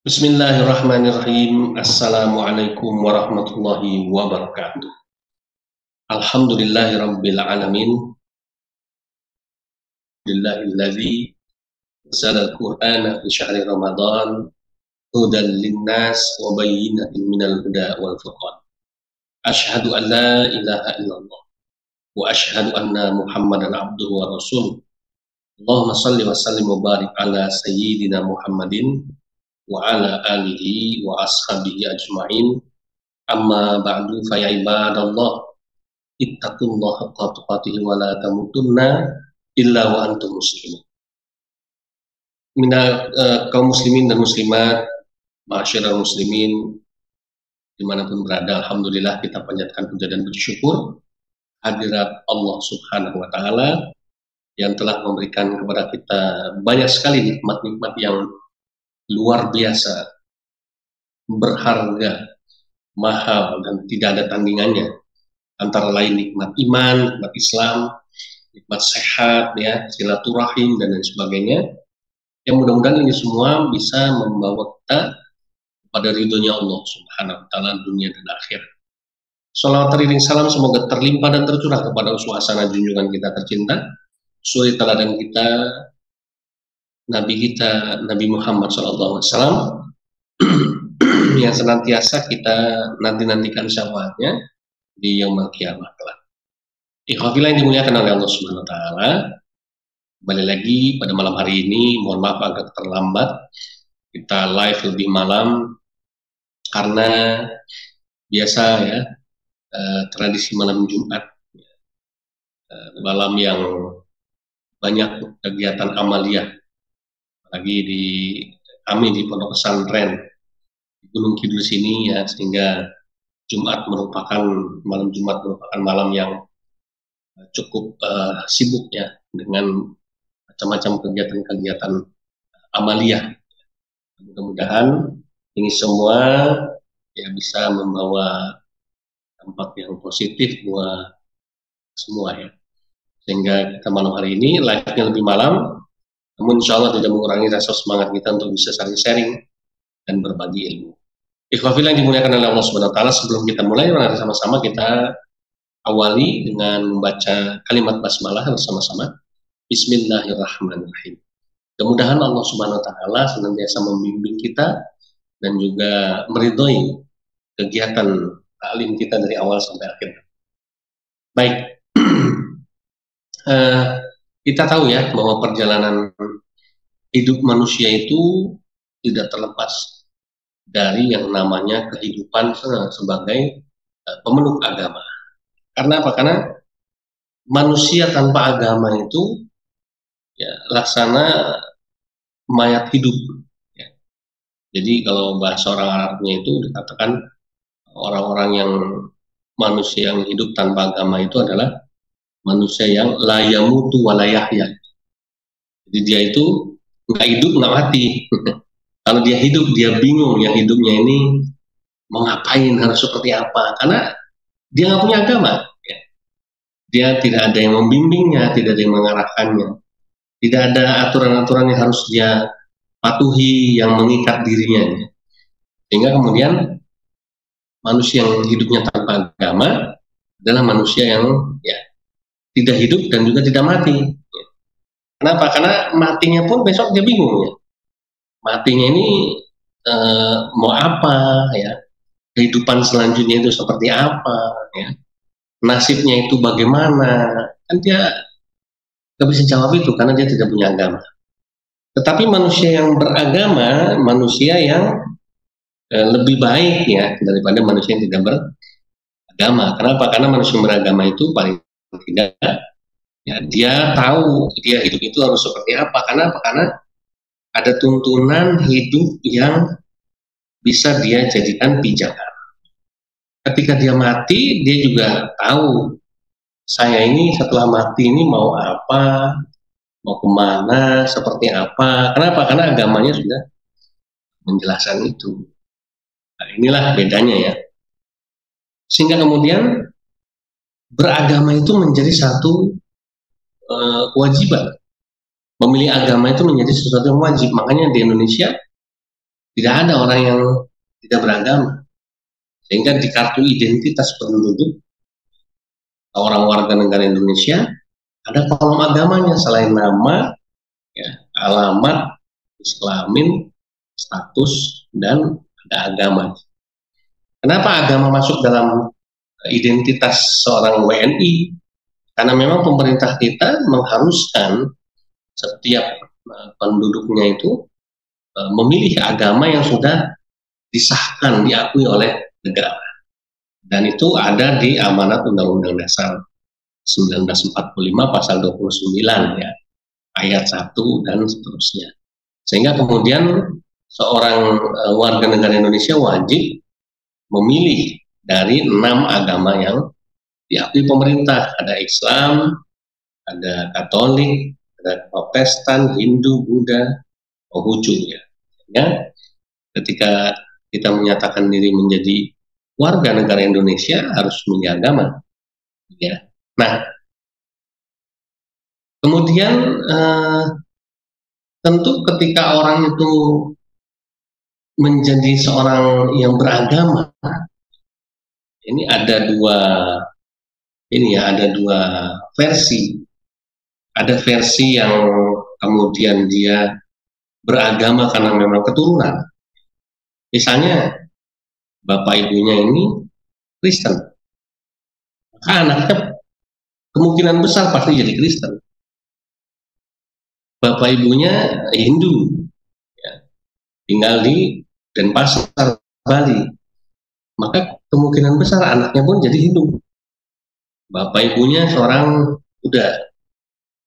Bismillahirrahmanirrahim. Assalamualaikum warahmatullahi wabarakatuh. Alhamdulillahi rabbil alamin. Lillahilladzi anzala al-Qur'ana fi syahri Ramadan hudan linnas wa bayyinatin minal huda wal furqan. Asyhadu an la ilaha illallah wa asyhadu anna Muhammadan abduhu wa rasuluh. Allahumma shalli wa sallim wa barik ala sayyidina Muhammadin wa ala alihi wa ashabihi ajma'in. Amma ba'du fa ya ibadallah ittaqullaha haqqa tuqatih wa la tamutunna illa wa antum muslimun. Kaum muslimin dan muslimat, ma'asyiral muslimin dimanapun berada, alhamdulillah kita panjatkan puja dan bersyukur hadirat Allah Subhanahu wa taala yang telah memberikan kepada kita banyak sekali nikmat-nikmat yang luar biasa, berharga, mahal, dan tidak ada tandingannya. Antara lain nikmat iman, nikmat Islam, nikmat sehat, ya, silaturahim, dan lain sebagainya. Yang mudah-mudahan ini semua bisa membawa kita pada ridhonya Allah Subhanahu wa taala dunia dan akhirat. Salawat teriring salam semoga terlimpah dan tercurah kepada uswah hasanah junjungan kita tercinta, suri teladan kita, Nabi kita, Nabi Muhammad SAW, yang senantiasa kita nanti-nantikan syafaatnya di yaumul qiyamah kelak. Ikhwafillah yang dimuliakan oleh Allah Subhanahu wa taala, kembali lagi pada malam hari ini. Mohon maaf agak terlambat, kita live lebih malam karena biasa ya, tradisi malam Jumat, malam yang banyak kegiatan amaliyah, lagi di kami di Pondok Pesantren di Gunung Kidul sini ya, sehingga malam Jumat merupakan malam yang cukup sibuk ya, dengan macam-macam kegiatan-kegiatan amaliyah. Mudah-mudahan ini semua ya bisa membawa dampak yang positif buat semua ya, sehingga kita malam hari ini live-nya lebih malam, namun insya Allah tidak mengurangi rasa semangat kita untuk bisa saling sharing dan berbagi ilmu. Ikhwafillah yang dimuliakan oleh Allah Subhanahu wa taala, sebelum kita mulai, mari sama-sama kita awali dengan membaca kalimat basmalah bersama-sama. Bismillahirrahmanirrahim. Mudah-mudahan Allah Subhanahu wa taala senantiasa membimbing kita dan juga meridhoi kegiatan taklim kita dari awal sampai akhir. Baik. Kita tahu ya bahwa perjalanan hidup manusia itu tidak terlepas dari yang namanya kehidupan sebagai pemeluk agama. Karena apa? Karena manusia tanpa agama itu ya laksana mayat hidup ya. Jadi kalau bahasa orang Arabnya itu dikatakan orang-orang yang manusia yang hidup tanpa agama itu adalah manusia yang la yamutu wa la yahya. Jadi dia itu nggak hidup nggak mati. Kalau dia hidup dia bingung yang hidupnya ini mau ngapain, harus seperti apa, karena dia nggak punya agama ya. Dia tidak ada yang membimbingnya, tidak ada yang mengarahkannya, tidak ada aturan-aturan yang harus dia patuhi yang mengikat dirinya ya. Sehingga kemudian manusia yang hidupnya tanpa agama adalah manusia yang ya tidak hidup dan juga tidak mati. Kenapa? Karena matinya pun besok dia bingung ya. Matinya ini mau apa ya? Kehidupan selanjutnya itu seperti apa ya? Nasibnya itu bagaimana? Kan dia nggak bisa jawab itu karena dia tidak punya agama. Tetapi manusia yang beragama, manusia yang lebih baik ya daripada manusia yang tidak beragama. Kenapa? Karena manusia yang beragama itu paling tidak ya, dia tahu dia hidup itu harus seperti apa. Karena apa? Karena ada tuntunan hidup yang bisa dia jadikan pijakan. Ketika dia mati, dia juga tahu saya ini setelah mati ini mau apa, mau kemana, seperti apa. Kenapa? Karena agamanya sudah menjelaskan itu. Nah, inilah bedanya ya. Sehingga kemudian beragama itu menjadi satu kewajiban. Memilih agama itu menjadi sesuatu yang wajib. Makanya di Indonesia Tidak ada orang yang tidak beragama. Sehingga di kartu identitas penduduk orang warga negara Indonesia ada kolom agamanya selain nama, ya, alamat, kelamin, status, dan ada agama. Kenapa agama masuk dalam identitas seorang WNI? Karena memang pemerintah kita mengharuskan setiap penduduknya itu memilih agama yang sudah disahkan, diakui oleh negara. Dan itu ada di amanat Undang-Undang Dasar 1945 pasal 29 ya, ayat 1 dan seterusnya. Sehingga kemudian seorang warga negara Indonesia wajib memilih dari 6 agama yang diakui pemerintah. Ada Islam, ada Katolik, ada Protestan, Hindu, Buddha, Konghucu ya. Sehingga ketika kita menyatakan diri menjadi warga negara Indonesia harus memilih agama ya. Nah, kemudian tentu ketika orang itu menjadi seorang yang beragama, ini ada dua versi. Ada versi yang kemudian dia beragama karena memang keturunan. Misalnya bapak ibunya ini Kristen, maka anaknya kemungkinan besar pasti jadi Kristen. Bapak ibunya Hindu, ya, tinggal di Denpasar, Bali, maka kemungkinan besar anaknya pun jadi Hindu. Bapak ibunya seorang Buddha,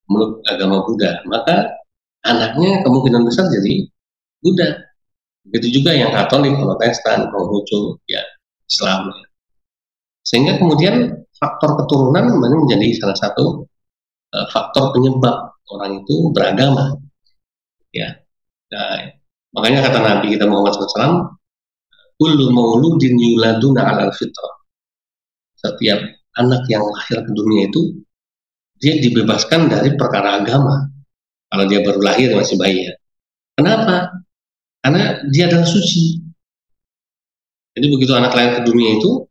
menurut agama Buddha, maka anaknya kemungkinan besar jadi Buddha. Begitu juga yang Katolik, Protestan, Konghucu, ya, Islam. Sehingga kemudian faktor keturunan menjadi salah satu faktor penyebab orang itu beragama. Ya, nah, makanya kata Nabi kita Muhammad SAW, kullu mauludin yuladuna alal fitrah. Setiap anak yang lahir ke dunia itu dia dibebaskan dari perkara agama. Kalau dia baru lahir masih bayi ya. Kenapa? Karena dia adalah suci. Jadi begitu anak lahir ke dunia itu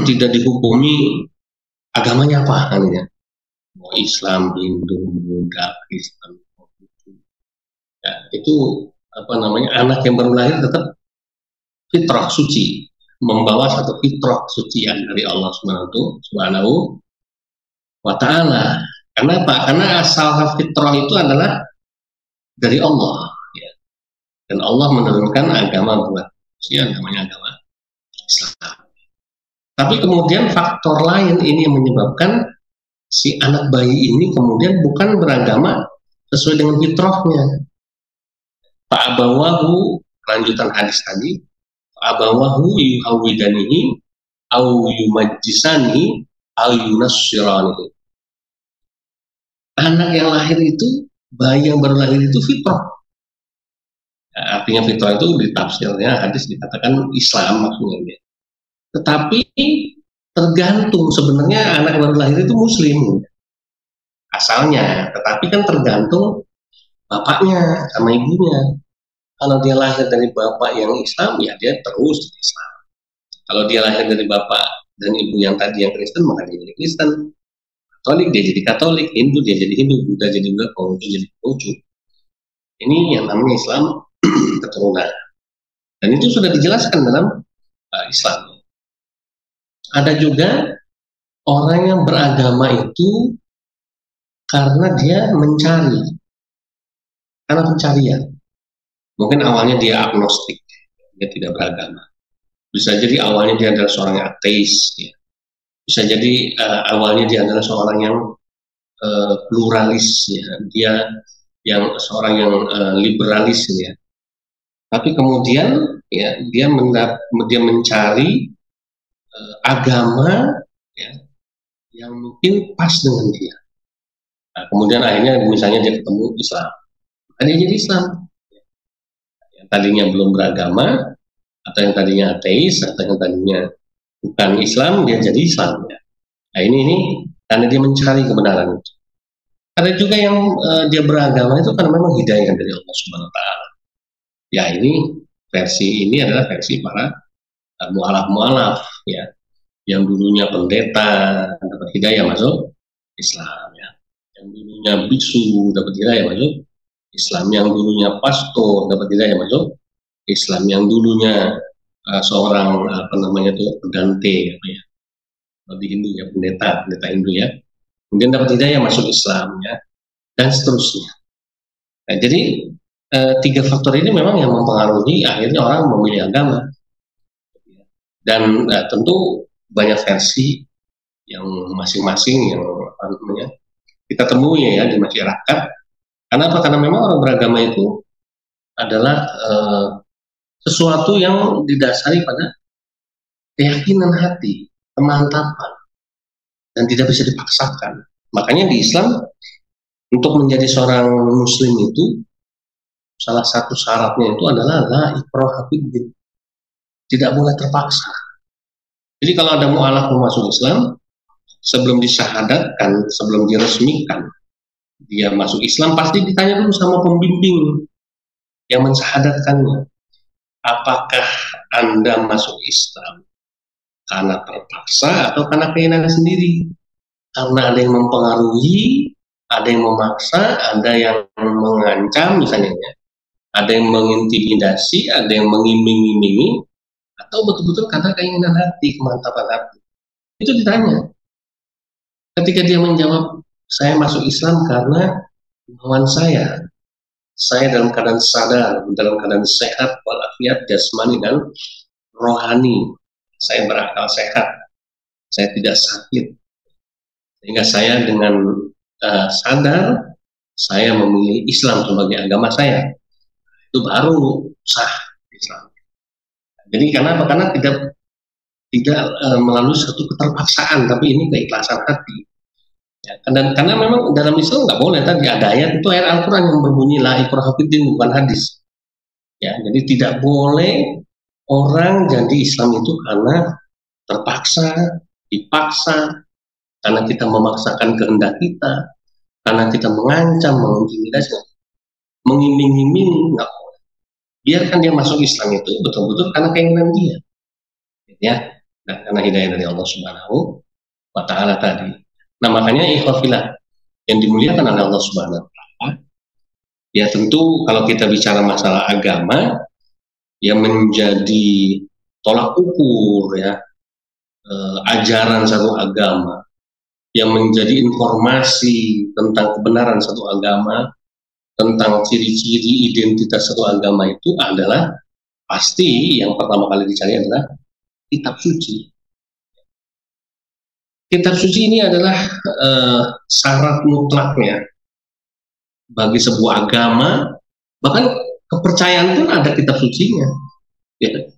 tidak dihukumi agamanya apa kan ya. Mau Islam, Hindu, Buddha, Kristen, ya, itu apa namanya, anak yang baru lahir tetap fitrah suci, membawa satu fitrah sucian dari Allah Subhanahu wa Ta'ala. Kenapa? Karena asal fitrah itu adalah dari Allah. Dan Allah menurunkan agama buat manusia, namanya agama Islam. Tapi kemudian faktor lain ini yang menyebabkan si anak bayi ini kemudian bukan beragama sesuai dengan fitrahnya. Fa'abawahu, lanjutan hadis tadi, fa'abawahu yuhawidanihi au yumajjisani au yunassirani. Anak yang lahir itu, bayi yang baru lahir itu fitrah. Artinya fitrah itu ditafsirnya hadis dikatakan Islam maksudnya. Tetapi tergantung, sebenarnya anak baru lahir itu Muslim asalnya, tetapi kan tergantung bapaknya sama ibunya. Kalau dia lahir dari bapak yang Islam, ya dia terus Islam. Kalau dia lahir dari bapak dan ibu yang tadi yang Kristen, maka dia jadi Kristen. Katolik dia jadi Katolik, Hindu dia jadi Hindu, Buddha jadi Buddha, Konghucu jadi Konghucu. Ini yang namanya Islam keturunan. Dan itu sudah dijelaskan dalam Islam. Ada juga orang yang beragama itu karena dia mencari, karena pencarian. Mungkin awalnya dia agnostik, dia tidak beragama. Bisa jadi awalnya dia adalah seorang yang ateis. Ya. Bisa jadi awalnya dia adalah seorang yang pluralis, ya. Dia yang seorang yang liberalis, ya. Tapi kemudian ya dia mencari agama ya, yang mungkin pas dengan dia. Nah, kemudian akhirnya misalnya dia ketemu Islam, maka dia jadi Islam. Yang tadinya belum beragama, atau yang tadinya ateis, atau yang tadinya bukan Islam, dia jadi Islam. Ya. Nah ini karena dia mencari kebenaran itu. Ada juga yang dia beragama itu karena memang hidayah dari Allah Subhanahu wa Ta'ala. Ya ini adalah versi para mualaf-mualaf ya, yang dulunya pendeta dapat hidayah masuk Islam ya, yang dulunya biksu dapat hidayah masuk Islam, yang dulunya pastor dapat hidayah masuk Islam, yang dulunya seorang apa namanya itu pedante apa ya, di Hindu ya, pendeta Hindu ya, kemudian dapat hidayah masuk Islam ya, dan seterusnya. Nah, jadi tiga faktor ini memang yang mempengaruhi akhirnya orang memilih agama, dan tentu banyak versi yang masing-masing yang apa namanya kita temui ya di masyarakat. Karena apa? Karena memang orang beragama itu adalah sesuatu yang didasari pada keyakinan hati, kemantapan, dan tidak bisa dipaksakan. Makanya di Islam untuk menjadi seorang muslim itu salah satu syaratnya itu adalah la ikraha fiddin. Tidak boleh terpaksa. Jadi kalau ada mu'alaf masuk Islam, sebelum disyahadatkan, sebelum diresmikan, dia masuk Islam, pasti ditanya dulu sama pembimbing yang mensyahadatkannya. Apakah Anda masuk Islam karena terpaksa atau karena keinginan sendiri? Karena ada yang mempengaruhi, ada yang memaksa, ada yang mengancam misalnya, ada yang mengintimidasi, ada yang mengiming-imingi, atau betul-betul karena keinginan hati, kemantapan hati. Itu ditanya. Ketika dia menjawab, saya masuk Islam karena kemauan saya dalam keadaan sadar, dalam keadaan sehat walafiat jasmani dan rohani, saya berakal sehat, saya tidak sakit, sehingga saya dengan sadar saya memilih Islam sebagai agama saya, itu baru sah Islam. Jadi karena apa? Karena tidak melalui satu keterpaksaan, tapi ini keikhlasan hati. Ya, karena memang dalam Islam nggak boleh, tadi ada ayat itu, ayat Al-Quran yang berbunyi la ikraha fiddin, bukan hadis. Ya, jadi tidak boleh orang jadi Islam itu karena terpaksa, dipaksa, karena kita memaksakan kehendak kita, karena kita mengancam, mengintimidasi, mengiming-iming, nggak boleh. Biarkan dia masuk Islam itu betul-betul karena keinginan dia. Ya, nah, karena hidayah dari Allah Subhanahu wa Ta'ala tadi. Nah, makanya ikhwafillah yang dimuliakan oleh Allah Subhanahu wa Ta'ala, ya tentu kalau kita bicara masalah agama yang menjadi tolak ukur ya, ajaran satu agama, yang menjadi informasi tentang kebenaran satu agama, tentang ciri-ciri identitas satu agama itu adalah pasti yang pertama kali dicari adalah kitab suci. Kitab suci ini adalah syarat mutlaknya bagi sebuah agama, bahkan kepercayaan pun ada kitab sucinya. Ya.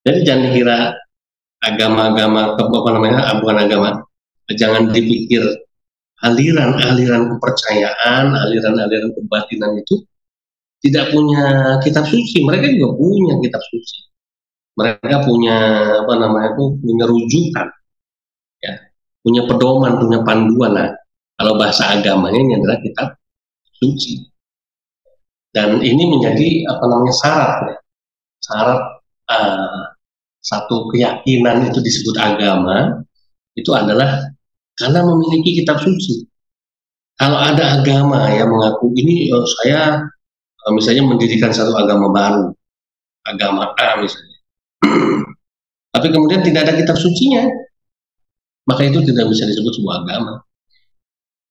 Jadi jangan dikira agama-agama apa namanya, bukan agama, jangan dipikir aliran-aliran kepercayaan, aliran-aliran kebatinan itu tidak punya kitab suci. Mereka juga punya kitab suci. Mereka punya apa namanya itu, punya rujukan, ya, punya pedoman, punya panduan. Nah, kalau bahasa agamanya ini adalah kitab suci. Dan ini menjadi apa namanya syarat, ya. Syarat satu keyakinan itu disebut agama itu adalah karena memiliki kitab suci. Kalau ada agama yang mengaku ini saya misalnya mendirikan satu agama baru, agama A misalnya, tapi kemudian tidak ada kitab sucinya, maka itu tidak bisa disebut sebuah agama.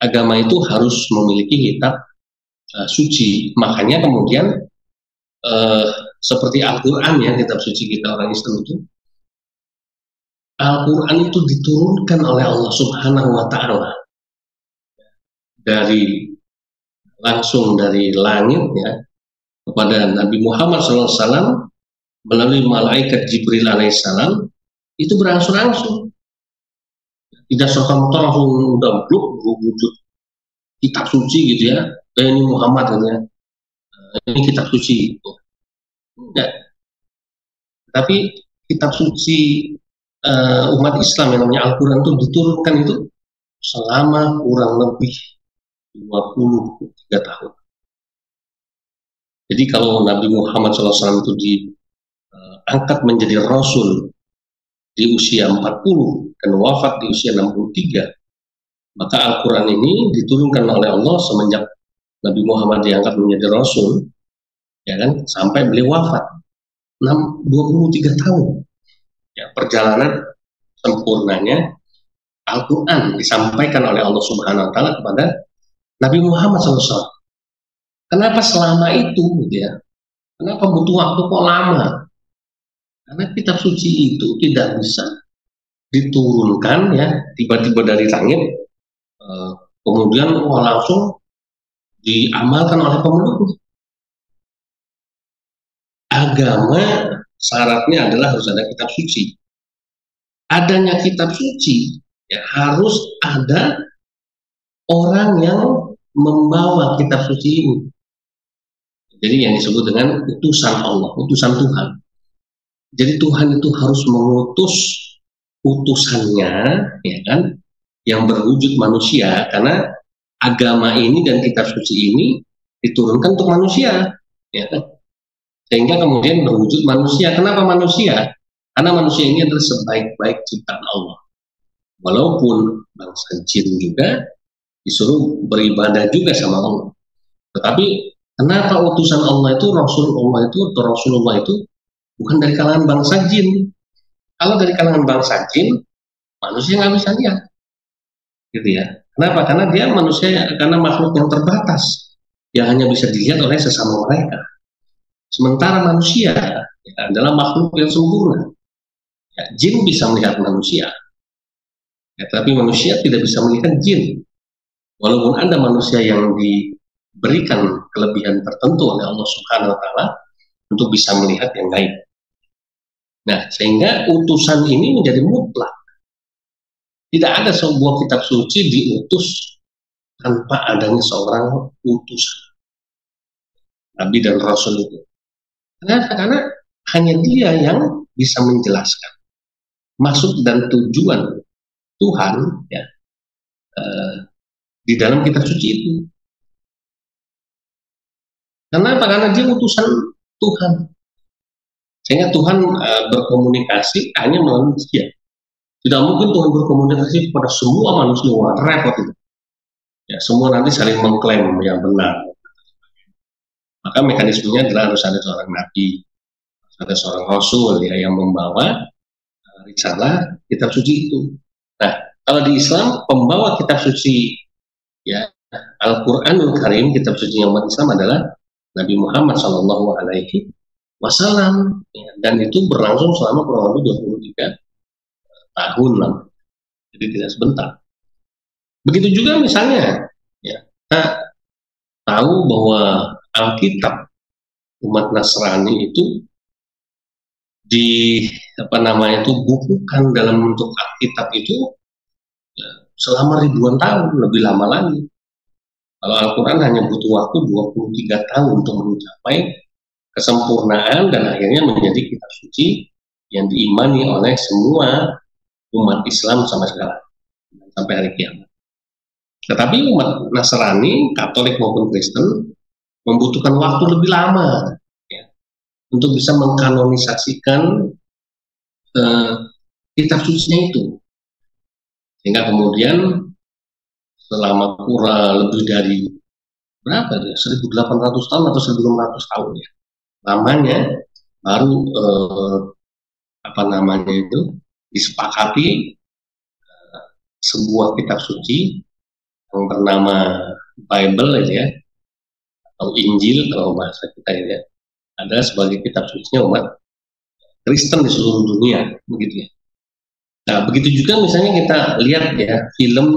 Agama itu harus memiliki kitab suci. Makanya kemudian seperti Al-Quran ya, kitab suci kita orang Islam itu, Al-Quran itu diturunkan oleh Allah Subhanahu wa Ta'ala langsung dari langit ya kepada Nabi Muhammad SAW melalui malaikat Jibril alaihissalam, itu berangsur-angsur, tidak serta-merta langsung udah wujud kitab suci gitu ya, ini Muhammad gitu ya, ini kitab suci gitu. Enggak. Tapi kitab suci umat Islam yang namanya Al-Quran itu diturunkan itu selama kurang lebih 23 tahun. Jadi kalau Nabi Muhammad SAW itu diangkat menjadi Rasul di usia 40 dan wafat di usia 63, maka Al-Quran ini diturunkan oleh Allah semenjak Nabi Muhammad diangkat menjadi Rasul, ya kan, sampai beliau wafat 23 tahun. Ya, perjalanan sempurnanya Al-Quran disampaikan oleh Allah Subhanahu Wa Taala kepada Nabi Muhammad SAW. Kenapa selama itu, gitu ya? Kenapa butuh waktu kok lama? Karena kitab suci itu tidak bisa diturunkan ya tiba-tiba dari langit, kemudian langsung diamalkan oleh pemeluk. Agama syaratnya adalah harus ada kitab suci. Adanya kitab suci ya harus ada orang yang membawa kitab suci ini. Jadi yang disebut dengan utusan Allah, utusan Tuhan. Jadi Tuhan itu harus mengutus utusannya, ya kan, yang berwujud manusia, karena agama ini dan kitab suci ini diturunkan untuk manusia, ya kan? Sehingga kemudian berwujud manusia. Kenapa manusia? Karena manusia ini adalah sebaik-baik ciptaan Allah. Walaupun bangsa jin juga disuruh beribadah juga sama Allah. Tetapi kenapa utusan Allah itu, Rasulullah itu, atau Rasulullah itu bukan dari kalangan bangsa jin? Kalau dari kalangan bangsa jin, manusia nggak bisa lihat, gitu ya. Kenapa? Karena dia manusia, karena makhluk yang terbatas, yang hanya bisa dilihat oleh sesama mereka. Sementara manusia ya, adalah makhluk yang sempurna. Ya, jin bisa melihat manusia, ya, tapi manusia tidak bisa melihat jin. Walaupun ada manusia yang diberikan kelebihan tertentu oleh Allah Subhanahu Wa Taala untuk bisa melihat yang gaib. Nah, sehingga utusan ini menjadi mutlak. Tidak ada sebuah kitab suci diutus tanpa adanya seorang utusan, Nabi dan Rasul itu. Karena hanya dia yang bisa menjelaskan maksud dan tujuan Tuhan ya, di dalam kitab suci itu. Kenapa? Karena dia utusan Tuhan. Sehingga Tuhan berkomunikasi hanya melalui dia. Tidak mungkin Tuhan berkomunikasi kepada semua manusia. Wah, repot itu. Ya, semua nanti saling mengklaim yang benar. Maka mekanismenya adalah harus ada seorang nabi, ada seorang rasul ya, yang membawa risalah kitab suci itu. Nah, kalau di Islam pembawa kitab suci ya Al-Qur'anul Karim, kitab suci umat Islam adalah Nabi Muhammad Shallallahu Alaihi Wasallam, ya, dan itu berlangsung selama kurang lebih 23 tahun lah, jadi tidak sebentar. Begitu juga misalnya, ya, kita tahu bahwa Alkitab umat Nasrani itu bukukan dalam bentuk Alkitab itu ya, selama ribuan tahun, lebih lama lagi. Kalau Al-Quran hanya butuh waktu 23 tahun untuk mencapai kesempurnaan dan akhirnya menjadi kitab suci yang diimani oleh semua umat Islam sampai sekarang, sampai hari kiamat. Tetapi umat Nasrani, Katolik maupun Kristen membutuhkan waktu lebih lama ya, untuk bisa mengkanonisasikan kitab sucinya itu. Sehingga kemudian selama kurang lebih dari berapa ya, 1800 tahun atau 1600 tahun ya, lamanya baru disepakati sebuah kitab suci yang bernama Bible ya, atau Injil kalau bahasa kita ya, adalah sebagai kitab sucinya umat Kristen di seluruh dunia, begitu ya. Nah, begitu juga misalnya kita lihat ya film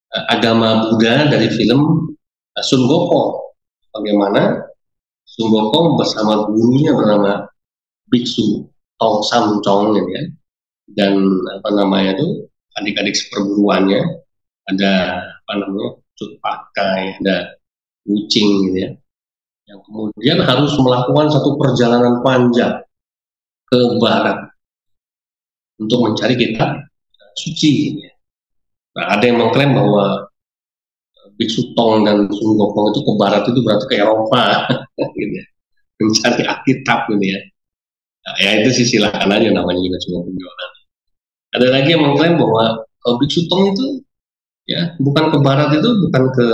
agama Buddha dari film Sun Gokong, bagaimana Sun Gokong bersama gurunya bernama Biksu Tong Sam Chong ya, dan adik-adik seperguruannya, ada Cut Pakai, ada Wuching gitu ya, yang kemudian harus melakukan satu perjalanan panjang ke barat untuk mencari kitab suci. Nah, ada yang mengklaim bahwa Biksu Tong dan Sun Gokong itu ke barat itu berarti ke Eropa, gitu ya. Mencari Alkitab gitu ya. Nah, ya itu sih silakan aja, namanya juga cuma penjualan. Ada lagi yang mengklaim bahwa Biksu Tong itu ya bukan ke barat, itu bukan ke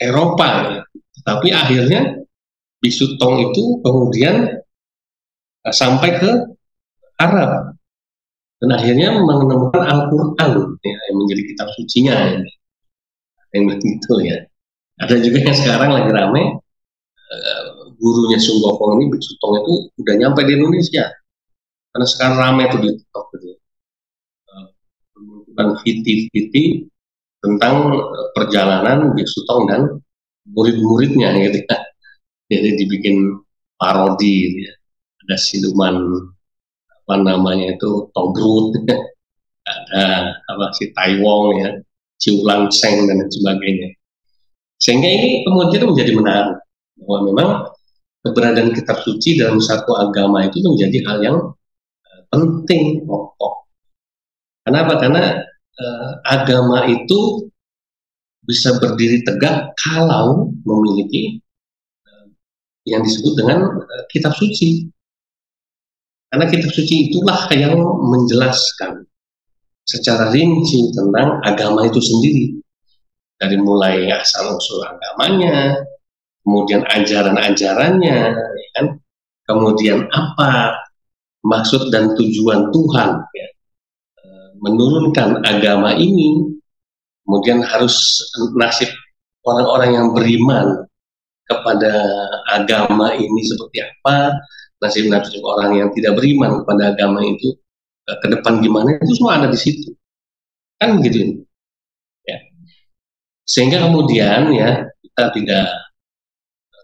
Eropa, ya. Tapi akhirnya Biksu Tong itu kemudian sampai ke Arab dan akhirnya menemukan Al-Quran ya, yang menjadi kitab sucinya ya. Yang begitu ya. Ada juga yang sekarang lagi rame, gurunya Sun Gokong ini, Biksu Tong itu udah nyampe di Indonesia karena sekarang rame tuh di TikTok gitu ya. Menunjukkan video tentang perjalanan Biksu Tong dan murid-muridnya gitu ya. Jadi dibikin parodi gitu ya. Ada siluman apa namanya itu Togrut, ada apa si Taiwong ya, Ciulang Seng dan sebagainya. Sehingga ini kemudian menjadi menarik bahwa memang keberadaan kitab suci dalam satu agama itu menjadi hal yang penting, pokok. Kenapa? Karena agama itu bisa berdiri tegak kalau memiliki yang disebut dengan kitab suci. Karena kitab suci itulah yang menjelaskan secara rinci tentang agama itu sendiri. Dari mulai asal-usul agamanya, kemudian ajaran-ajarannya, ya kan? Kemudian apa maksud dan tujuan Tuhan ya, menurunkan agama ini, kemudian harus nasib orang-orang yang beriman kepada agama ini seperti apa, nasib-nasib orang yang tidak beriman kepada agama itu ke depan gimana, itu semua ada di situ kan gitu ya. Sehingga kemudian ya kita tidak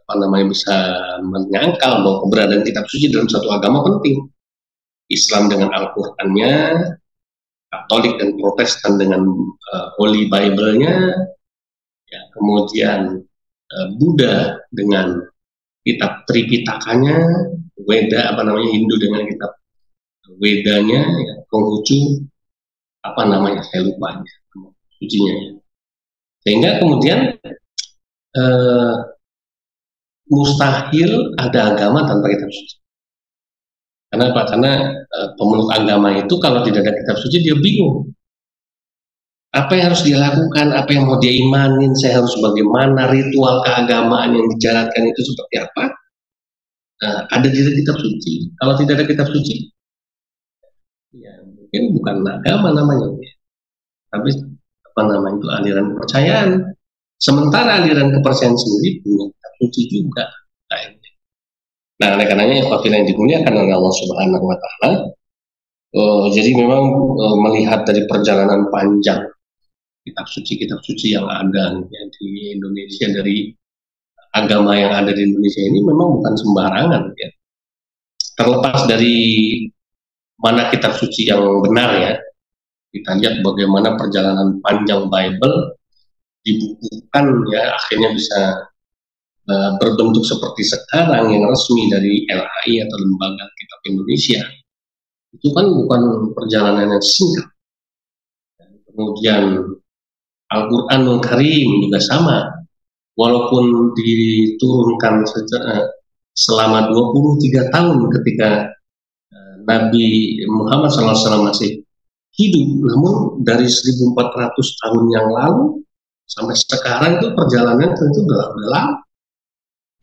apa namanya bisa menyangkal bahwa keberadaan kitab suci dalam satu agama penting. Islam dengan Al-Qur'annya, Katolik dan Protestan dengan Holy Bible-nya, ya, kemudian Buddha dengan kitab Tripitaka-nya, Weda apa namanya Hindu dengan kitab Wedanya, ya, Konghucu apa namanya saya lupa sucinya ya. Sehingga kemudian mustahil ada agama tanpa kitab suci. Kenapa? Karena pemeluk agama itu kalau tidak ada kitab suci dia bingung. Apa yang harus dia lakukan, apa yang mau dia imanin, saya harus bagaimana, ritual keagamaan yang dijalankan itu seperti apa? Ada di kitab suci. Kalau tidak ada kitab suci, ya mungkin bukan agama namanya, tapi apa namanya itu aliran kepercayaan. Sementara aliran kepercayaan sendiri punya kitab suci juga. Nah, oleh karenanya yang dimuliakan oleh Allah Subhanahu Wa Taala. Jadi memang melihat dari perjalanan panjang kitab suci yang ada ya, di Indonesia, dari agama yang ada di Indonesia ini memang bukan sembarangan ya. Terlepas dari mana kitab suci yang benar ya, kita lihat bagaimana perjalanan panjang Bible dibukukan ya, akhirnya bisa berbentuk seperti sekarang yang resmi dari LHI atau Lembaga Kitab Indonesia. Itu kan bukan perjalanan yang singkat. Kemudian Al-Quranul Karim juga sama, walaupun diturunkan selama 23 tahun ketika Nabi Muhammad SAW masih hidup, namun dari 1400 tahun yang lalu sampai sekarang itu perjalanan tentu udah lama.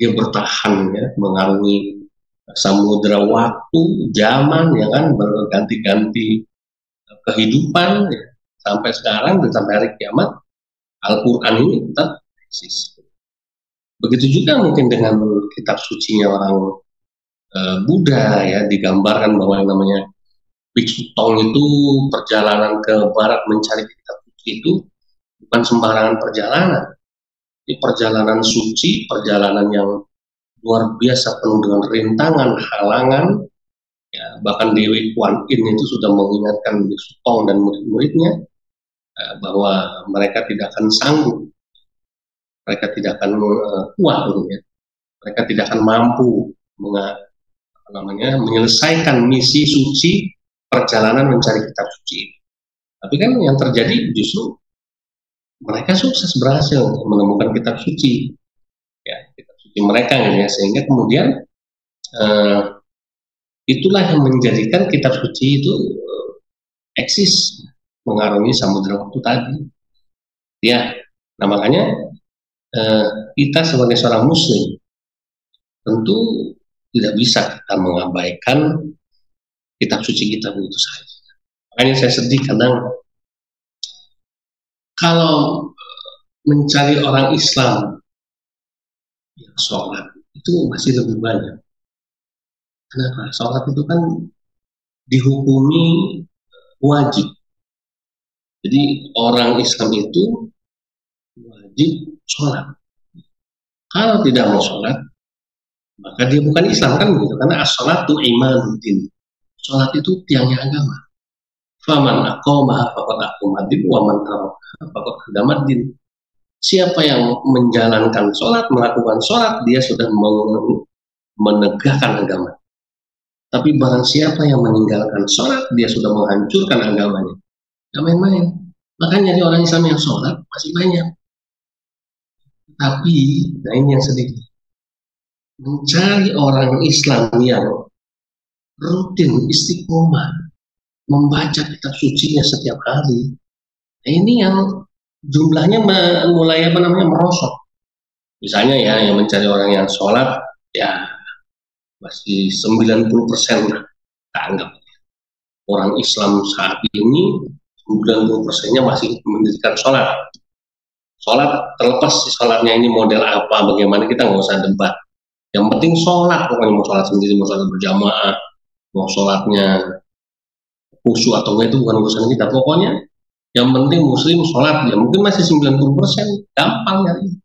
Dia bertahan ya, mengarungi samudera waktu, zaman ya kan, berganti-ganti kehidupan ya. Sampai sekarang dan sampai hari kiamat Al-Quran ini tetap eksis. Begitu juga mungkin dengan kitab sucinya orang Buddha ya, digambarkan bahwa yang namanya Biksu Tong itu perjalanan ke barat mencari kitab suci itu bukan sembarangan perjalanan. Ini perjalanan suci, perjalanan yang luar biasa penuh dengan rintangan, halangan. Ya, bahkan Dewi Kuan Yin itu sudah mengingatkan Biksu Tong dan murid-muridnya bahwa mereka tidak akan sanggup, mereka tidak akan kuat, ya. Mereka tidak akan mampu menyelesaikan misi suci perjalanan mencari kitab suci. Tapi kan yang terjadi justru mereka sukses berhasil untuk menemukan kitab suci, ya, kitab suci mereka gitu ya, sehingga kemudian eh, itulah yang menjadikan kitab suci itu eksis mengarungi samudera waktu tadi, ya. Nah makanya eh, kita sebagai seorang muslim tentu tidak bisa kita mengabaikan kitab suci kita begitu saja. Makanya saya sedih kadang kalau mencari orang Islam yang sholat itu masih lebih banyak. Kenapa? Sholat itu kan dihukumi wajib. Jadi orang Islam itu wajib sholat. Kalau tidak mau sholat, maka dia bukan Islam, kan begitu. Karena as-sholatu imanuddin. Sholat itu tiangnya agama. Faman aqamaha faqad aqamaddin wa man tarakaha faqad hadamaddin. Siapa yang menjalankan sholat, melakukan sholat, dia sudah menegakkan agama. Tapi barang siapa yang meninggalkan sholat, dia sudah menghancurkan agamanya. Gak main-main. Makanya di orang Islam yang sholat masih banyak. Tapi, nah ini yang sedikit. Mencari orang Islam yang rutin istiqomah, membaca kitab sucinya setiap hari. Nah, ini yang jumlahnya mulai merosot. Misalnya ya, yang mencari orang yang sholat, ya masih 90% lah, kita anggap. Orang Islam saat ini 90%-nya masih mendirikan sholat. Sholat, terlepas sholatnya ini model apa, bagaimana, kita nggak usah debat. Yang penting sholat, pokoknya mau sholat sendiri, mau sholat berjamaah, mau sholatnya khusyuk atau enggak, itu bukan urusan kita. Pokoknya yang penting muslim sholat, ya mungkin masih 90%, gampang nyari.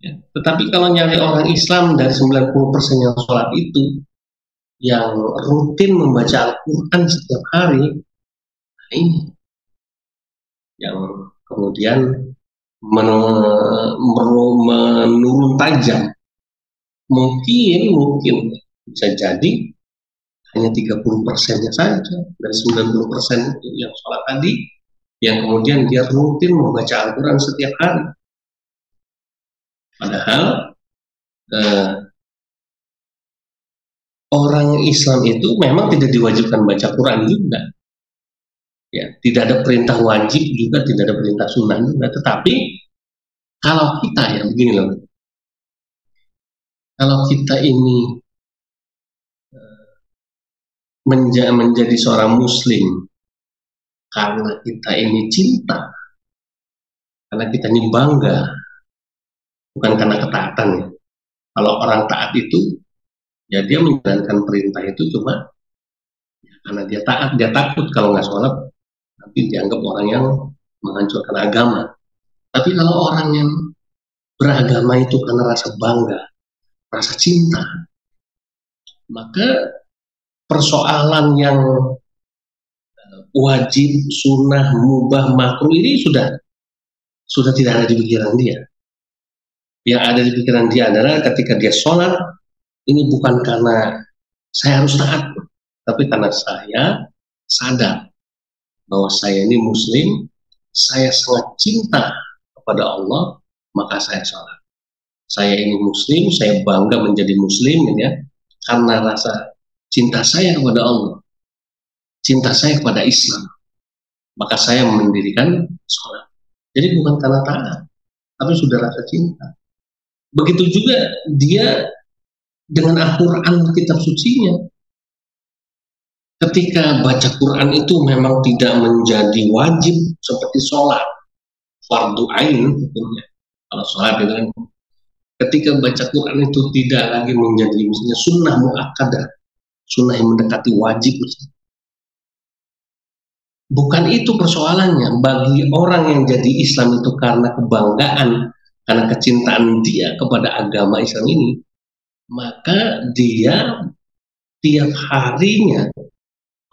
Ya. Tetapi kalau nyari orang Islam dari 90% yang sholat itu, yang rutin membaca Al-Quran setiap hari, nah ini yang kemudian menurun tajam. Mungkin bisa jadi hanya 30%-nya saja dari 90% yang sholat tadi, yang kemudian dia rutin membaca Al-Quran setiap hari. Padahal orang Islam itu memang tidak diwajibkan baca Quran juga. Ya, tidak ada perintah wajib juga, tidak ada perintah sunnah juga. Tetapi kalau kita, ya begini loh, kalau kita ini menjadi seorang muslim karena kita ini cinta, karena kita ini bangga, bukan karena ketaatan ya. Kalau orang taat itu, ya dia menjalankan perintah itu cuma ya, karena dia taat, dia takut kalau nggak sholat nanti dianggap orang yang menghancurkan agama. Tapi kalau orang yang beragama itu karena rasa bangga, rasa cinta, maka persoalan yang wajib, sunnah, mubah, makruh ini sudah tidak ada di pikiran dia. Yang ada di pikiran dia adalah ketika dia sholat, ini bukan karena saya harus taat, tapi karena saya sadar bahwa saya ini muslim, saya sangat cinta kepada Allah, maka saya sholat. Saya ini muslim, saya bangga menjadi muslim, ya, karena rasa cinta saya kepada Allah, cinta saya kepada Islam, maka saya mendirikan sholat. Jadi bukan karena taat, tapi sudah rasa cinta. Begitu juga dia dengan Al-Quran, kitab sucinya. Ketika baca Quran itu memang tidak menjadi wajib seperti sholat, fardu ain, kalau sholat itu kan, ketika baca Quran itu tidak lagi menjadi misalnya sunnah muakkadah, sunnah yang mendekati wajib. Bukan itu persoalannya. Bagi orang yang jadi Islam itu karena kebanggaan, karena kecintaan dia kepada agama Islam ini, maka dia tiap harinya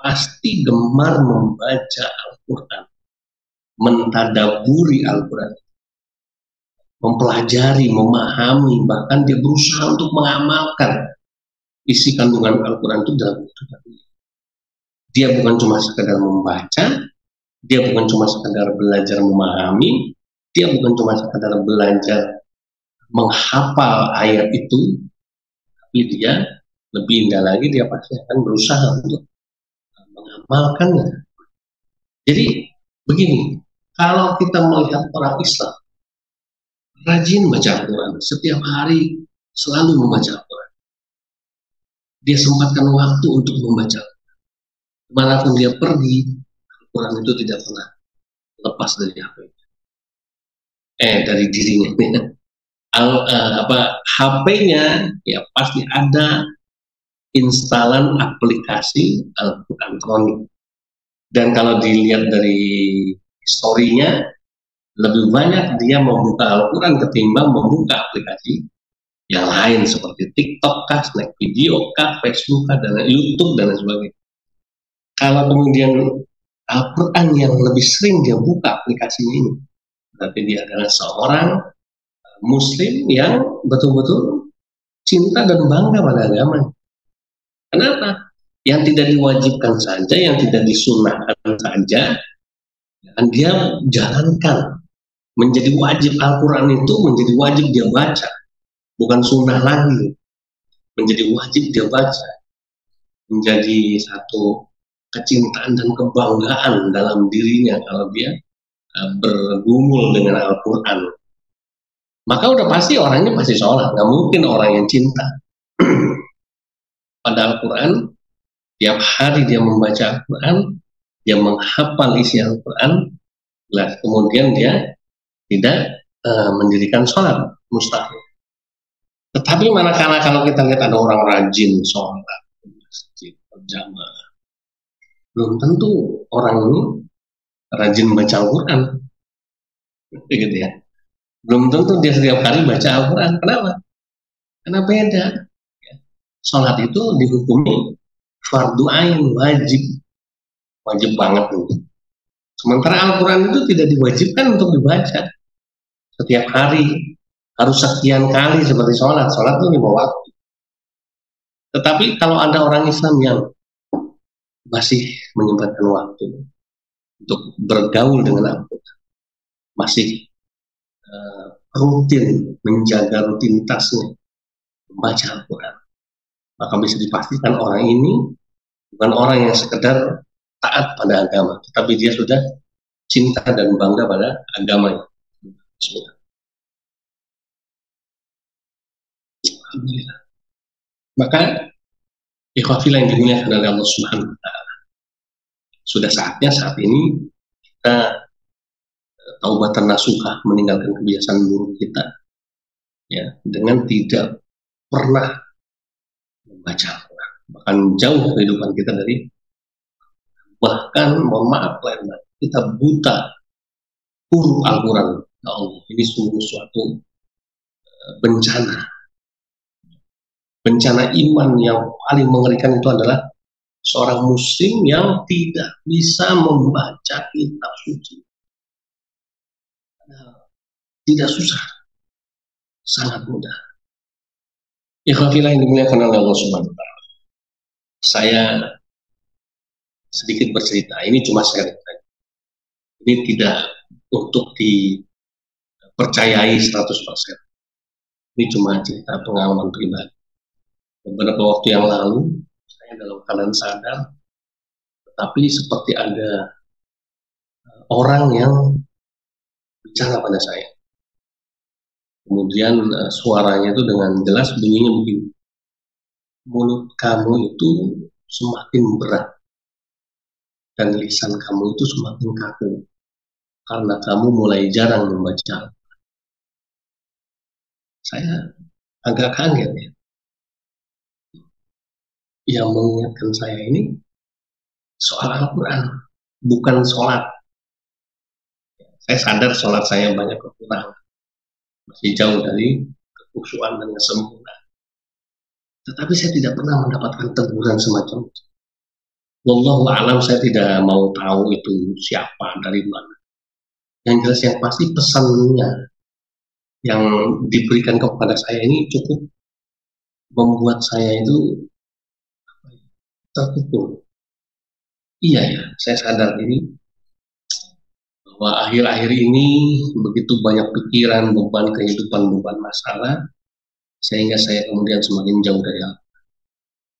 pasti gemar membaca Al-Quran, mentadaburi Al-Quran, mempelajari, memahami, bahkan dia berusaha untuk mengamalkan isi kandungan Al-Quran itu dalam hidup dia. Dia bukan cuma sekedar membaca, Dia bukan cuma sekadar belajar memahami, dia bukan cuma sekadar belajar menghafal ayat itu, tapi dia lebih indah lagi, dia pasti akan berusaha untuk mengamalkannya. Jadi begini, kalau kita melihat orang Islam rajin baca Al-Quran, setiap hari selalu membaca Al-Quran, dia sempatkan waktu untuk membaca. Kemanapun dia pergi, Al-Quran itu tidak pernah lepas dari dari dirinya. HP-nya ya pasti ada instalan aplikasi Al-Quran Kronik. Dan kalau dilihat dari historinya, lebih banyak dia membuka Al-Quran ketimbang membuka aplikasi yang lain seperti TikTok kah, Snack Video kah, Facebook kah, dan YouTube dan sebagainya. Kalau kemudian Al-Quran yang lebih sering dia buka aplikasi ini, berarti dia adalah seorang Muslim yang betul-betul cinta dan bangga pada agama. Kenapa? Yang tidak diwajibkan saja, yang tidak disunahkan saja, dan dia jalankan. Menjadi wajib Al-Quran itu menjadi wajib dia baca, bukan sunnah lagi. Menjadi wajib dia baca, menjadi satu kecintaan dan kebanggaan dalam dirinya kalau dia bergumul dengan Al-Quran. Maka udah pasti orangnya pasti sholat, nggak mungkin orang yang cinta pada Al-Quran. Tiap hari dia membaca Al-Quran, dia menghafal isi Al-Quran, kemudian dia tidak mendirikan sholat, mustahil. Tetapi manakala kalau kita lihat ada orang rajin sholat, masjid, berjamaah, belum tentu orang ini rajin baca Al-Quran, gitu ya. Belum tentu dia setiap hari baca Al-Quran. Kenapa? Karena beda. Sholat itu dihukumi fardu ain, wajib banget nih. Sementara Al-Quran itu tidak diwajibkan untuk dibaca setiap hari, harus sekian kali seperti sholat itu 5 waktu. Tetapi kalau ada orang Islam yang masih menyempatkan waktu untuk bergaul dengan Al-Quran, masih rutin menjaga rutinitasnya membaca Al-Quran, maka bisa dipastikan orang ini bukan orang yang sekedar taat pada agama, tetapi dia sudah cinta dan bangga pada agamanya. Bismillah. Alhamdulillah. Maka ikhwafillah yang dimuliakan oleh Allah Subhanahu wa Ta'ala, sudah saatnya saat ini kita taubatan nasuha, meninggalkan kebiasaan buruk kita, ya, dengan tidak pernah membaca Al-Quran, bahkan jauh kehidupan kita dari, bahkan mohon maaf kita buta huruf Al-Quran. Ya Allah, ini sungguh suatu bencana iman yang paling mengerikan. Itu adalah seorang muslim yang tidak bisa membaca kitab suci. Tidak susah, sangat mudah. Ikhwafillah yang dimuliakan oleh Allah Subhanahu wa Ta'ala, saya sedikit bercerita. Ini cuma sharing. Ini tidak untuk dipercayai 100%. Ini cuma cerita pengalaman pribadi. Beberapa waktu yang lalu, saya dalam keadaan sadar, tetapi seperti ada orang yang bicara pada saya. Kemudian suaranya itu dengan jelas bunyinya begini, mulut kamu itu semakin berat dan lisan kamu itu semakin kaku karena kamu mulai jarang membaca. Saya agak kaget ya. Yang mengingatkan saya ini soal Al-Quran, bukan sholat. Saya sadar sholat saya banyak kekurangan, masih jauh dari kekhusyuan dan kesempurnaan. Tetapi saya tidak pernah mendapatkan teguran semacam itu. Wallahu a'lam, saya tidak mau tahu itu siapa, dari mana. Yang jelas yang pasti pesannya yang diberikan kepada saya ini cukup membuat saya itu terpukul. Iya ya, saya sadar ini bahwa akhir-akhir ini begitu banyak pikiran, beban kehidupan, beban masalah, sehingga saya kemudian semakin jauh dari Allah.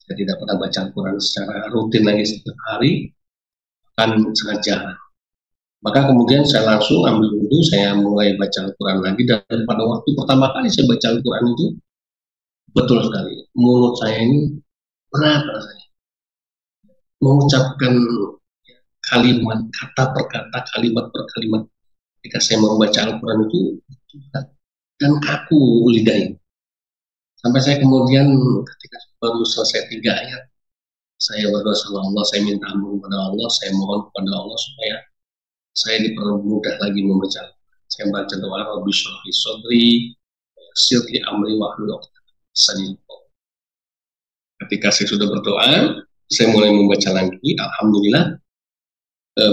Saya tidak pernah baca Al-Quran secara rutin lagi setiap hari, kan sangat jarang. Maka kemudian saya langsung ambil wudhu, saya mulai baca Al-Quran lagi, dan pada waktu pertama kali saya baca Al-Quran itu, betul sekali, mulut saya ini berat rasanya. Mengucapkan kalimat, kata per kata, kalimat per kalimat, ketika saya membaca Al-Quran itu, dan kaku lidahnya. Sampai saya kemudian ketika baru selesai 3 ayat, saya berdoa sama Allah, saya minta ampun kepada Allah, saya mohon kepada Allah supaya saya dipermudah lagi membaca. Saya baca doa Rabbi shrah li sadri yassir li amri wahlul 'uqdatam. Ketika saya sudah berdoa, saya mulai membaca lagi. Alhamdulillah,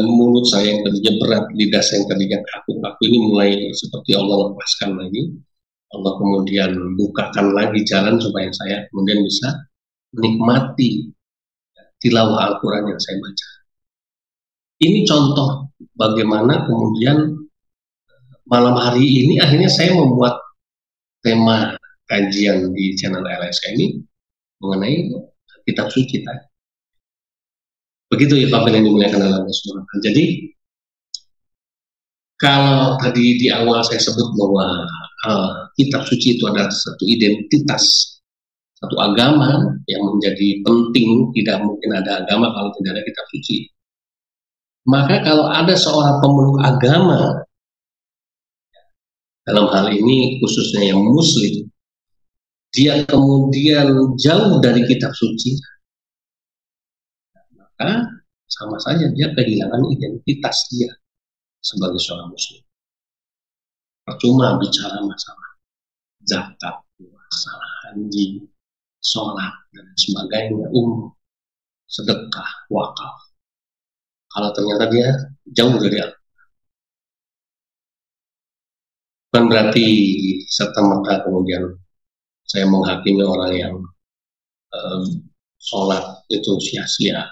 mulut saya yang tadinya berat, lidah saya yang tadinya kaku-kaku ini mulai seperti Allah lepaskan lagi. Allah kemudian bukakan lagi jalan supaya saya kemudian bisa menikmati tilawah Al-Quran yang saya baca. Ini contoh bagaimana kemudian malam hari ini akhirnya saya membuat tema kajian di channel LSK ini mengenai kitab suci tadi. Begitu ya Pak yang dimuliakan Allah Subhanahu wa Ta'ala. Jadi kalau tadi di awal saya sebut bahwa kitab suci itu adalah satu identitas, satu agama yang menjadi penting, tidak mungkin ada agama kalau tidak ada kitab suci. Maka kalau ada seorang pemeluk agama, dalam hal ini khususnya yang muslim, dia kemudian jauh dari kitab suci, maka sama saja dia kehilangan identitas dia sebagai seorang muslim. Percuma bicara masalah zakat, masalah haji, sholat, dan sebagainya, sedekah, wakaf, kalau ternyata dia jauh dari Allah. Bukan berarti serta-merta kemudian saya menghakimi orang yang sholat itu sia-sia.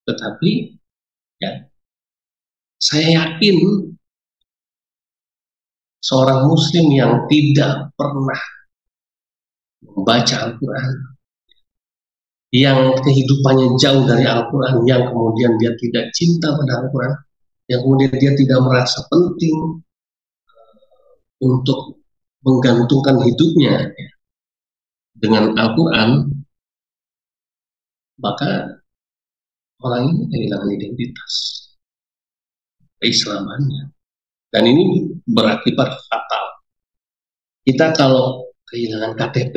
Tetapi ya, saya yakin seorang muslim yang tidak pernah membaca Al-Quran, yang kehidupannya jauh dari Al-Quran, yang kemudian dia tidak cinta pada Al-Quran, yang kemudian dia tidak merasa penting untuk menggantungkan hidupnya dengan Al-Quran, maka orang ini kehilangan identitas keislamannya. Dan ini berakibat fatal. Kita kalau kehilangan KTP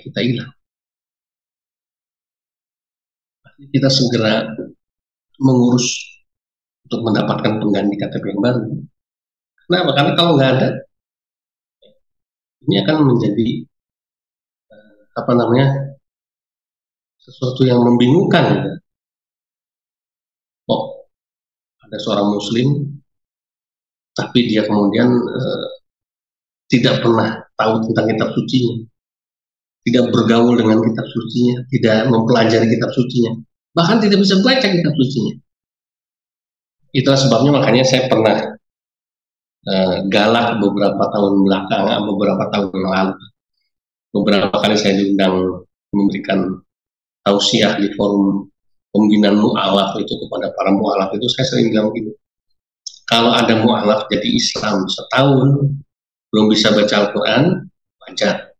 kita hilang. Kita segera mengurus untuk mendapatkan pengganti KTP yang baru. Kenapa? Karena kalau nggak ada, ini akan menjadi sesuatu yang membingungkan. Oh, ada seorang muslim tapi dia kemudian tidak pernah tahu tentang kitab sucinya, tidak bergaul dengan kitab sucinya, tidak mempelajari kitab sucinya, bahkan tidak bisa baca kitab sucinya. Itulah sebabnya makanya saya pernah galak beberapa tahun belakang, beberapa tahun lalu, beberapa kali saya diundang memberikan tausiah di forum pembinaan mu'alaf itu kepada para mu'alaf itu. Saya sering bilang begini, kalau ada mu'alaf jadi Islam setahun belum bisa baca Al-Quran, wajar.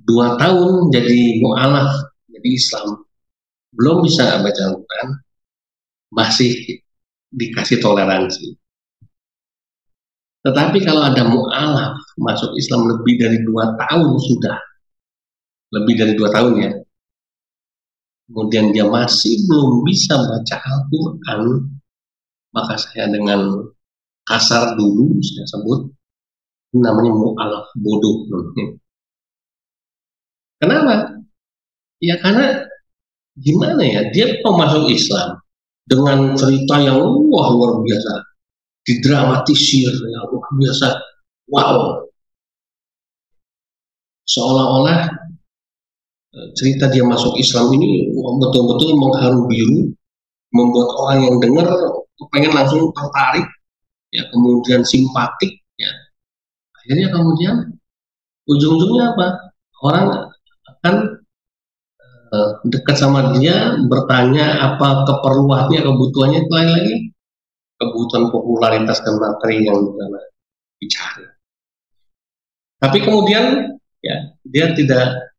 2 tahun jadi mu'alaf, jadi Islam, belum bisa baca Al-Quran, masih dikasih toleransi. Tetapi kalau ada mu'alaf masuk Islam lebih dari 2 tahun sudah, lebih dari 2 tahun ya, kemudian dia masih belum bisa baca Al-Quran, maka saya dengan kasar dulu saya sebut namanya mu'alaf bodoh. Kenapa? Ya karena gimana ya, dia mau masuk Islam dengan cerita yang luar biasa, didramatisir yang luar biasa, wow, seolah-olah cerita dia masuk Islam ini betul-betul mengharu biru, membuat orang yang dengar pengen langsung tertarik, ya, kemudian simpatik, ya. Akhirnya kemudian ujung-ujungnya apa? Orang akan dekat sama dia, bertanya apa keperluannya, kebutuhannya, itu lain lagi kebutuhan popularitas dan materi yang dicari. Tapi kemudian, ya, dia tidak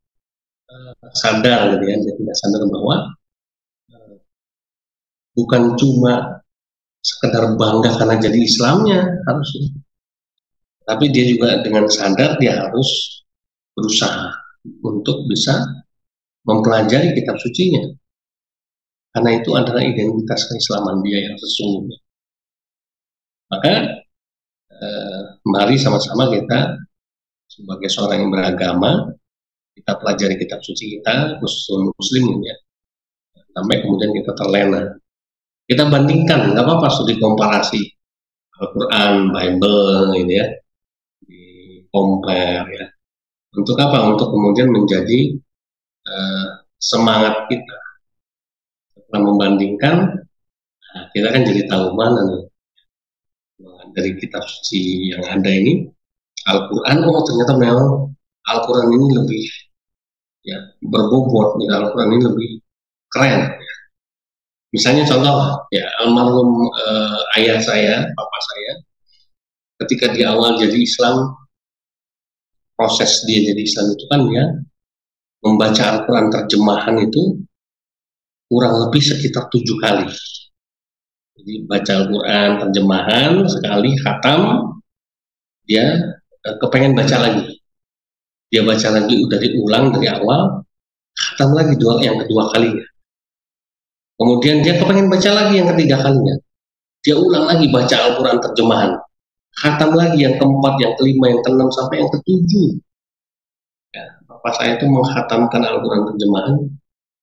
sadar, gitu ya, dia tidak sadar bahwa bukan cuma sekedar bangga karena jadi Islamnya harusnya, tapi dia juga dengan sadar dia harus berusaha untuk bisa mempelajari kitab sucinya, karena itu adalah identitas keislaman dia yang sesungguhnya. Maka mari sama-sama kita sebagai seorang yang beragama, kita pelajari kitab suci kita, khususnya muslim, ya, sampai kemudian kita terlena. Kita bandingkan, nggak apa-apa studi komparasi Al-Quran, Bible, ini ya, di compare, ya. Untuk apa? Untuk kemudian menjadi semangat kita. Setelah membandingkan, nah, kita kan jadi tahu mana nih dari kitab suci yang ada ini, Al-Quran, oh ternyata memang Al-Quran ini lebih, ya, berbobot, ya, Al-Quran ini lebih keren. Misalnya contoh, ya, almarhum ayah saya, papa saya, ketika di awal jadi Islam, proses dia jadi Islam itu kan dia membaca Al-Quran terjemahan itu kurang lebih sekitar 7 kali. Jadi baca Al-Quran terjemahan sekali, khatam, dia kepengen baca lagi. Dia baca lagi, udah diulang dari awal, khatam lagi yang kedua kalinya. Kemudian dia kepengen baca lagi yang ketiga kalinya. Dia ulang lagi baca Al-Quran terjemahan. Khatam lagi yang keempat, yang kelima, yang keenam, sampai yang ketujuh. Ya, bapak saya itu menghatamkan Al-Quran terjemahan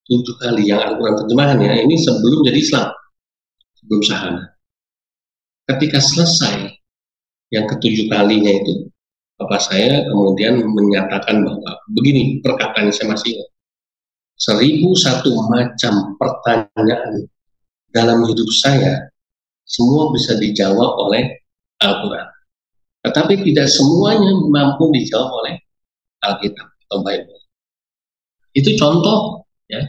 7 kali. Yang Al-Quran terjemahan, ya, ini sebelum jadi Islam, sebelum syahadat. Ketika selesai yang ketujuh kalinya itu, bapak saya kemudian menyatakan bahwa begini perkataan saya masih ingat. 1001 macam pertanyaan dalam hidup saya semua bisa dijawab oleh Al-Quran, tetapi tidak semuanya mampu dijawab oleh Alkitab atau Bible. Itu contoh, ya,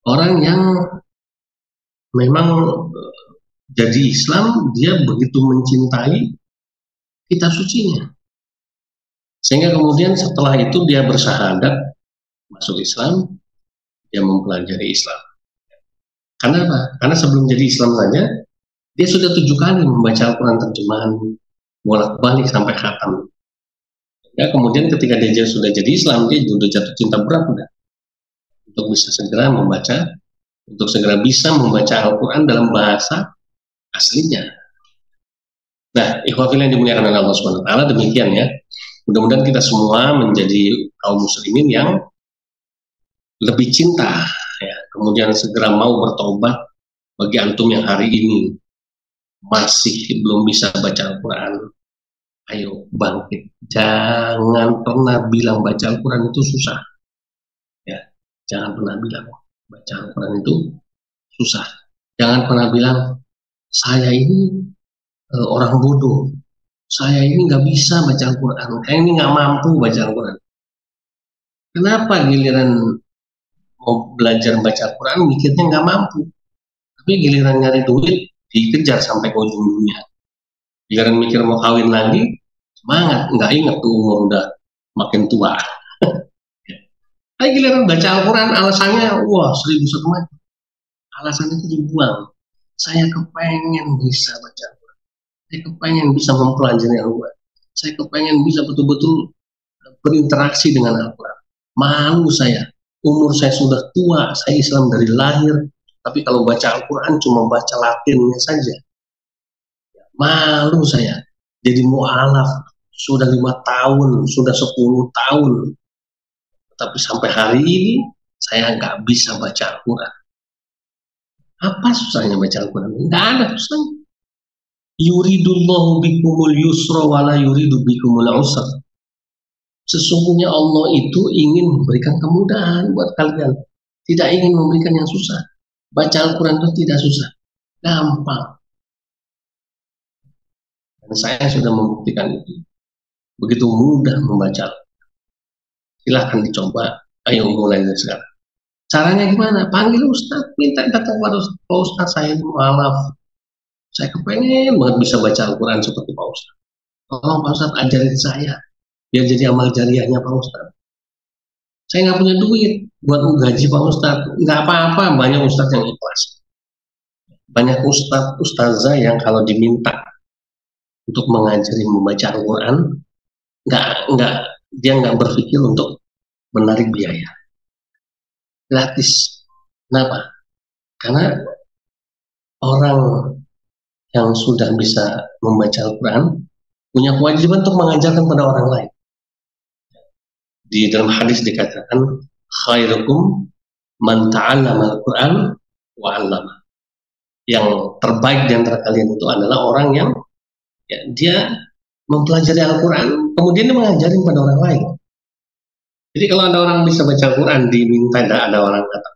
orang yang memang jadi Islam, dia begitu mencintai kitab sucinya, sehingga kemudian setelah itu dia bersyahadat masuk Islam, dia mempelajari Islam. Karena apa? Karena sebelum jadi Islam saja, dia sudah 7 kali membaca Al-Quran terjemahan bolak-balik sampai khatam. Ya, kemudian ketika dia sudah jadi Islam, dia sudah jatuh cinta berat udah, untuk bisa segera membaca, untuk segera bisa membaca Al-Quran dalam bahasa aslinya. Nah, ikhwafil yang dimuliakan oleh Allah Subhanahu wa taala, demikian ya. Mudah-mudahan kita semua menjadi kaum muslimin yang lebih cinta, ya, kemudian segera mau bertobat. Bagi antum yang hari ini masih belum bisa baca Al-Quran, ayo bangkit. Jangan pernah bilang baca Al-Quran itu susah, ya. Jangan pernah bilang baca Al-Quran itu susah. Jangan pernah bilang saya ini orang bodoh, saya ini nggak bisa baca Al-Quran, saya ini nggak mampu baca Al-Quran. Kenapa giliran mau belajar baca Al-Quran mikirnya nggak mampu, tapi giliran nyari duit dikejar sampai ke ujung dunia. Giliran mikir mau kawin lagi, semangat, nggak ingat tuh umur udah makin tua. Tapi giliran baca Al-Quran alasannya, wah 1001 macam. Alasannya itu dibuang. Saya kepengen bisa baca Al-Quran, saya kepengen bisa mempelajari Al-Quran, saya kepengen bisa betul-betul berinteraksi dengan Al-Quran. Malu saya, umur saya sudah tua, saya Islam dari lahir, tapi kalau baca Al-Quran cuma baca Latinnya saja. Malu saya, jadi mu'alaf, sudah 5 tahun, sudah 10 tahun, tapi sampai hari ini saya nggak bisa baca Al-Quran. Apa susahnya baca Al-Quran? Nggak ada susahnya. Yuridullahu bikumul yusra wala yuridu bikumul usra. Sesungguhnya Allah itu ingin memberikan kemudahan buat kalian, tidak ingin memberikan yang susah. Baca Al-Quran itu tidak susah, gampang. Dan saya sudah membuktikan itu. Begitu mudah membaca. Silahkan dicoba. Ayo mulai dari sekarang. Caranya gimana? Panggil Ustadz, minta datang kepada Ustadz. Pak Ustadz, saya maaf, saya kepengen banget bisa baca Al-Quran seperti Pak Ustadz. Tolong Pak Ustadz ajarin saya, biar jadi amal jariahnya Pak Ustadz. Saya nggak punya duit buat gaji Pak Ustadz. Nggak apa-apa, banyak Ustadz yang ikhlas. Banyak Ustadz, Ustazah yang kalau diminta untuk mengajari membaca Al-Quran, nggak dia nggak berpikir untuk menarik biaya. Gratis. Kenapa? Karena orang yang sudah bisa membaca Al-Quran punya kewajiban untuk mengajarkan pada orang lain. Di dalam hadis dikatakan, khairukum man ta'allama Al-Quran wa 'allama. Yang terbaik di antara kalian itu adalah orang yang dia mempelajari Al-Quran, kemudian dia mengajarin pada orang lain. Jadi kalau ada orang bisa baca Al-Quran, diminta ada orang kata,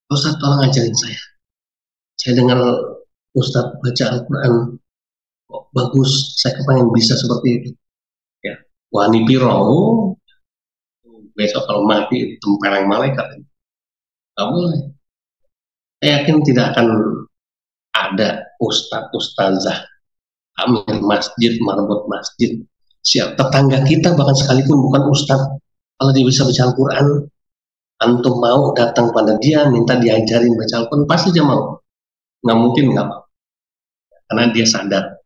Ustaz tolong ajarin saya. Saya dengar Ustaz baca Al-Quran, oh, bagus, saya kepengen bisa seperti itu. Ya, wani piro, besok kalau mati tempeleng malaikat, nggak boleh. Saya yakin tidak akan ada Ustaz, Ustazah, amir masjid, marbot masjid, siap tetangga kita bahkan sekalipun bukan Ustaz, kalau dia bisa baca Al-Quran, antum mau datang pada dia minta diajarin baca Al-Quran, pasti dia mau. Nggak mungkin nggak mau, karena dia sadar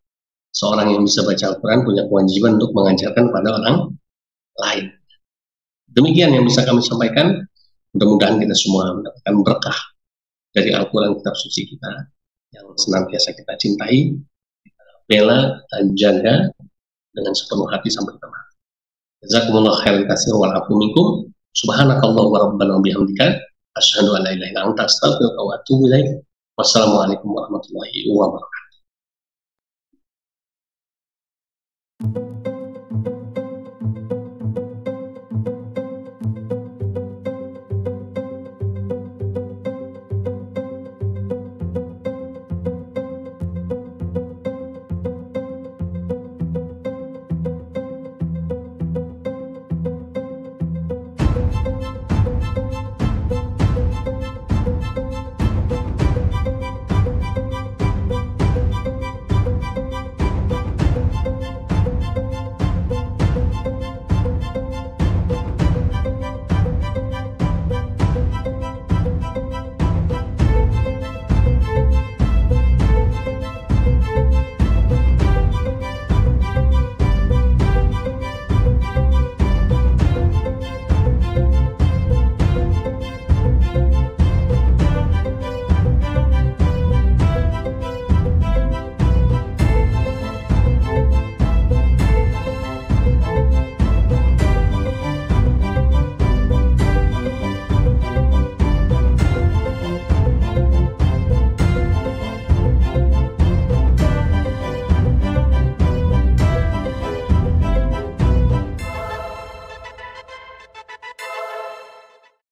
seorang yang bisa baca Al-Quran punya kewajiban untuk mengajarkan pada orang lain. Demikian yang bisa kami sampaikan. Mudah-mudahan kita semua mendapatkan berkah dari Al-Quran, kitab suci kita yang senantiasa kita cintai, kita bela dan jaga dengan sepenuh hati sampai ke mati. Jazakumullah khairan katsiran wal afu minkum. Subhanakallah wa rabbana wa bihamdika asyhadu an la ilaha illa anta astaghfiruka wa atubu ilaik. Wassalamualaikum warahmatullahi wabarakatuh.